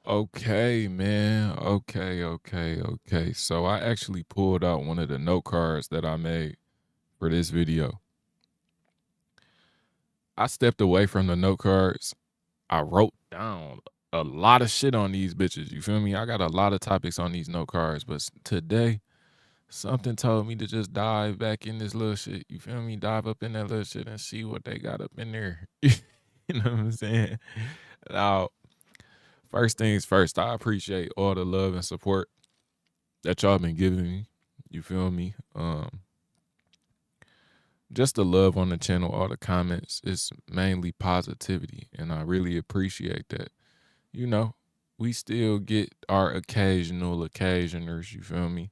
Okay, man. Okay. So I actually pulled out one of the note cards that I made for this video. I stepped away from the note cards. I wrote down a lot of shit on these bitches. You feel me? I got a lot of topics on these note cards, but today something told me to just dive back in this little shit. You feel me? Dive up in that little shit and see what they got up in there. You know what I'm saying? Now, first things first, I appreciate all the love and support that y'all been giving me. You feel me? Just the love on the channel, all the comments, it's mainly positivity, and I really appreciate that. You know, we still get our occasional occasioners, you feel me?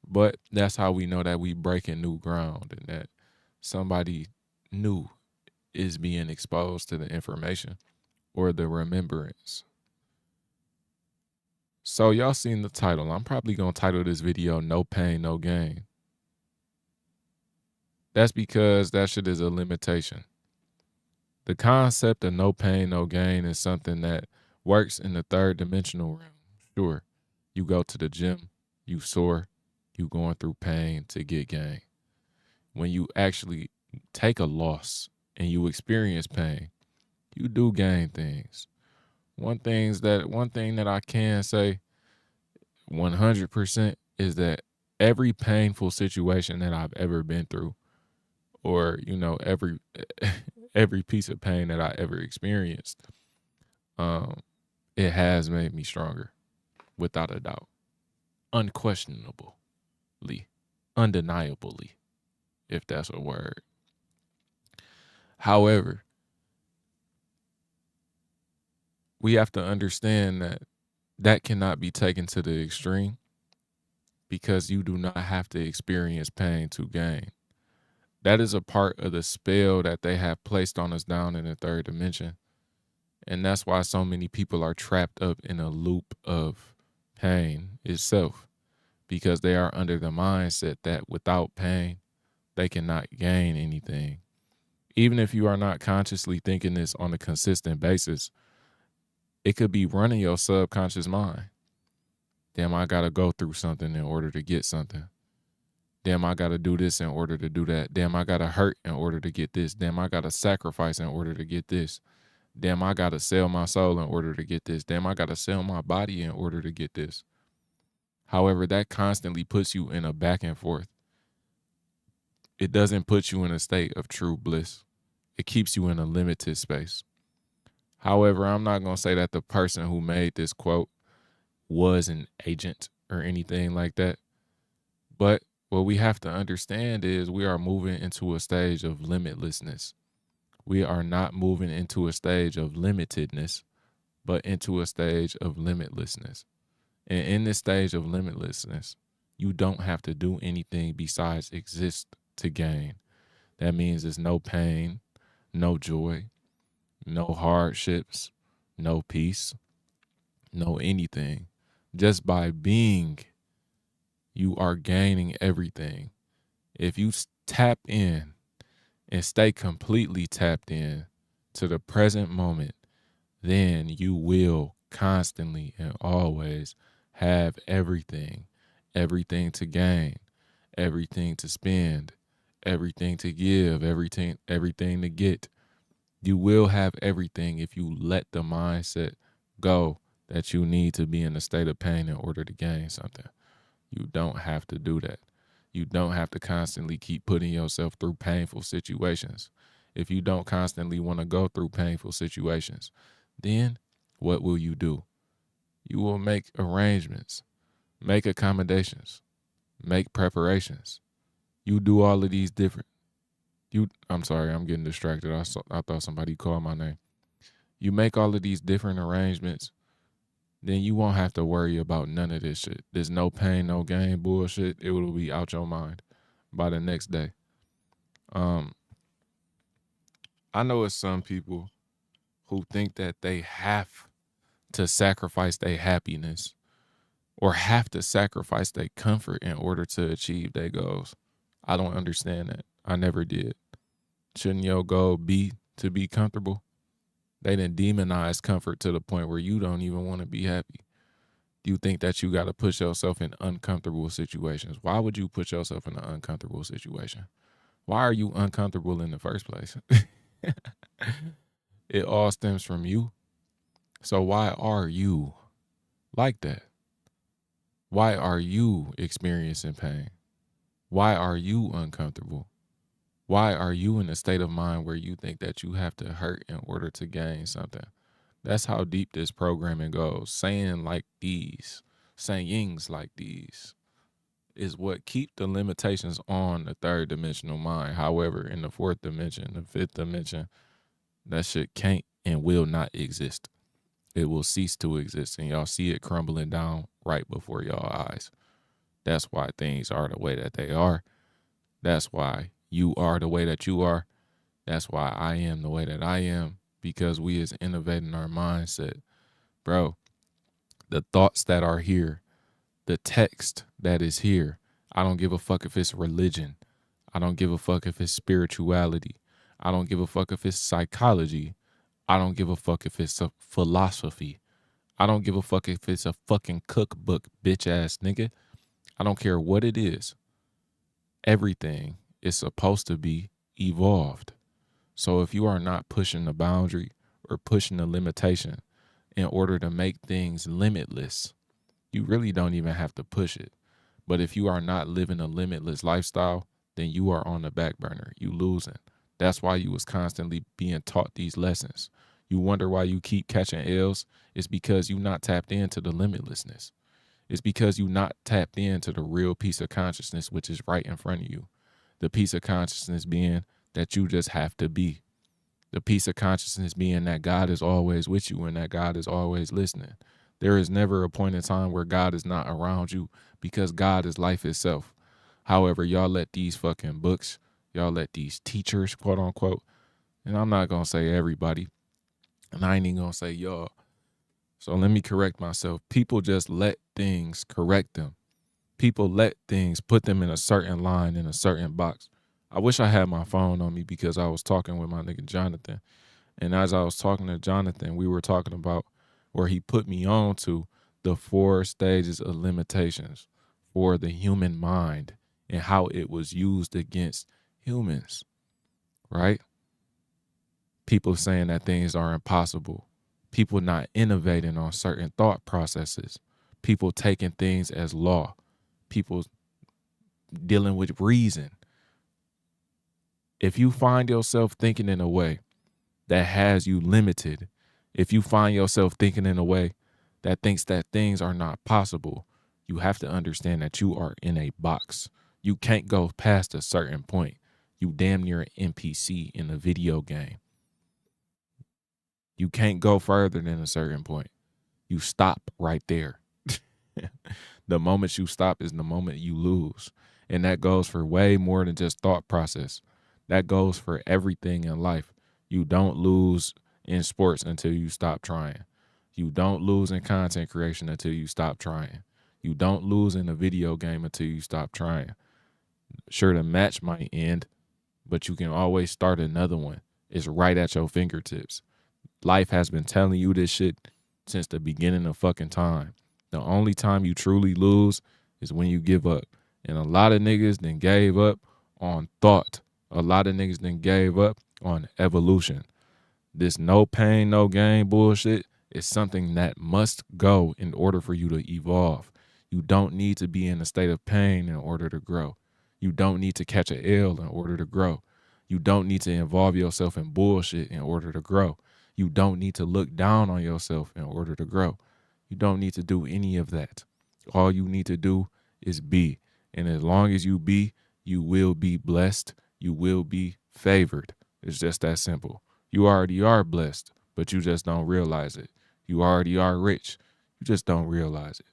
But that's how we know that we breaking new ground and that somebody new is being exposed to the information or the remembrance. So y'all seen the title. I'm probably gonna title this video No Pain, No Gain. That's because that shit is a limitation. The concept of no pain, no gain is something that works in the third dimensional realm. Sure, you go to the gym, you sore, you going through pain to get gain. When you actually take a loss and you experience pain, you do gain things. One thing that I can say 100% is that every painful situation that I've ever been through, or every piece of pain that I ever experienced, um, it has made me stronger, without a doubt, unquestionably, undeniably, if that's a word. However, we have to understand that that cannot be taken to the extreme because you do not have to experience pain to gain. That is a part of the spell that they have placed on us down in the third dimension. And that's why so many people are trapped up in a loop of pain itself, because they are under the mindset that without pain, they cannot gain anything. Even if you are not consciously thinking this on a consistent basis, it could be running your subconscious mind. Damn, I got to go through something in order to get something. Damn, I got to do this in order to do that. Damn, I got to hurt in order to get this. Damn, I got to sacrifice in order to get this. Damn, I got to sell my soul in order to get this. Damn, I got to sell my body in order to get this. However, that constantly puts you in a back and forth. It doesn't put you in a state of true bliss. It keeps you in a limited space. However, I'm not going to say that the person who made this quote was an agent or anything like that. But what we have to understand is we are moving into a stage of limitlessness. We are not moving into a stage of limitedness, but into a stage of limitlessness. And in this stage of limitlessness, you don't have to do anything besides exist to gain. That means there's no pain, no joy, no hardships, no peace, no anything. Just by being, you are gaining everything. If you tap in and stay completely tapped in to the present moment, then you will constantly and always have everything, everything to gain, everything to spend, everything to give, everything to get. You will have everything if you let the mindset go that you need to be in a state of pain in order to gain something. You don't have to do that. You don't have to constantly keep putting yourself through painful situations. If you don't constantly want to go through painful situations, then what will you do? You will make arrangements, make accommodations, make preparations. You do all of these different. I'm sorry, I'm getting distracted. I thought somebody called my name. You make all of these different arrangements, then you won't have to worry about none of this shit. There's no pain, no gain bullshit. It will be out your mind by the next day. Um, I know it's some people who think that they have to sacrifice their happiness or have to sacrifice their comfort in order to achieve their goals. I don't understand that. I never did. Shouldn't your goal be to be comfortable? They didn't demonize comfort to the point where you don't even want to be happy. You think that you got to put yourself in uncomfortable situations. Why would you put yourself in an uncomfortable situation? Why are you uncomfortable in the first place? It all stems from you. So why are you like that? Why are you experiencing pain? Why are you uncomfortable? Why are you in a state of mind where you think that you have to hurt in order to gain something? That's how deep this programming goes. Sayings like these is what keep the limitations on the third dimensional mind. However, in the fourth dimension, the fifth dimension, that shit can't and will not exist. It will cease to exist, and y'all see it crumbling down right before y'all eyes. That's why things are the way that they are. That's why you are the way that you are. That's why I am the way that I am, because we is innovating our mindset. Bro, the thoughts that are here, the text that is here, I don't give a fuck if it's religion. I don't give a fuck if it's spirituality. I don't give a fuck if it's psychology. I don't give a fuck if it's a philosophy. I don't give a fuck if it's a fucking cookbook, bitch ass nigga. I don't care what it is. Everything is supposed to be evolved. So if you are not pushing the boundary or pushing the limitation in order to make things limitless, you really don't even have to push it. But if you are not living a limitless lifestyle, then you are on the back burner. You losing. That's why you was constantly being taught these lessons. You wonder why you keep catching L's. It's because you not tapped into the limitlessness. It's because you not tapped into the real piece of consciousness, which is right in front of you. The piece of consciousness being that you just have to be. The piece of consciousness being that God is always with you and that God is always listening. There is never a point in time where God is not around you, because God is life itself. However, y'all let these fucking books, y'all let these teachers, quote unquote, and I'm not going to say everybody, and I ain't even going to say y'all. So let me correct myself. People just let things correct them. People let things put them in a certain line, in a certain box. I wish I had my phone on me, because I was talking with my nigga Jonathan. And as I was talking to Jonathan, we were talking about where he put me on to the 4 stages of limitations for the human mind and how it was used against humans, right? People saying that things are impossible. People not innovating on certain thought processes. People taking things as law. People dealing with reason. If you find yourself thinking in a way that has you limited, if you find yourself thinking in a way that thinks that things are not possible, you have to understand that you are in a box. You can't go past a certain point. You damn near an NPC in a video game. You can't go further than a certain point. You stop right there. The moment you stop is the moment you lose. And that goes for way more than just thought process. That goes for everything in life. You don't lose in sports until you stop trying. You don't lose in content creation until you stop trying. You don't lose in a video game until you stop trying. Sure, the match might end, but you can always start another one. It's right at your fingertips. Life has been telling you this shit since the beginning of fucking time. The only time you truly lose is when you give up. And a lot of niggas then gave up on thought. A lot of niggas then gave up on evolution. This no pain, no gain bullshit is something that must go in order for you to evolve. You don't need to be in a state of pain in order to grow. You don't need to catch an L in order to grow. You don't need to involve yourself in bullshit in order to grow. You don't need to look down on yourself in order to grow. You don't need to do any of that. All you need to do is be. And as long as you be, you will be blessed. You will be favored. It's just that simple. You already are blessed, but you just don't realize it. You already are rich. You just don't realize it.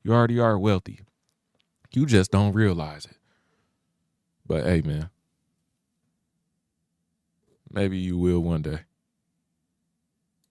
You already are wealthy. You just don't realize it. But hey, man, maybe you will one day.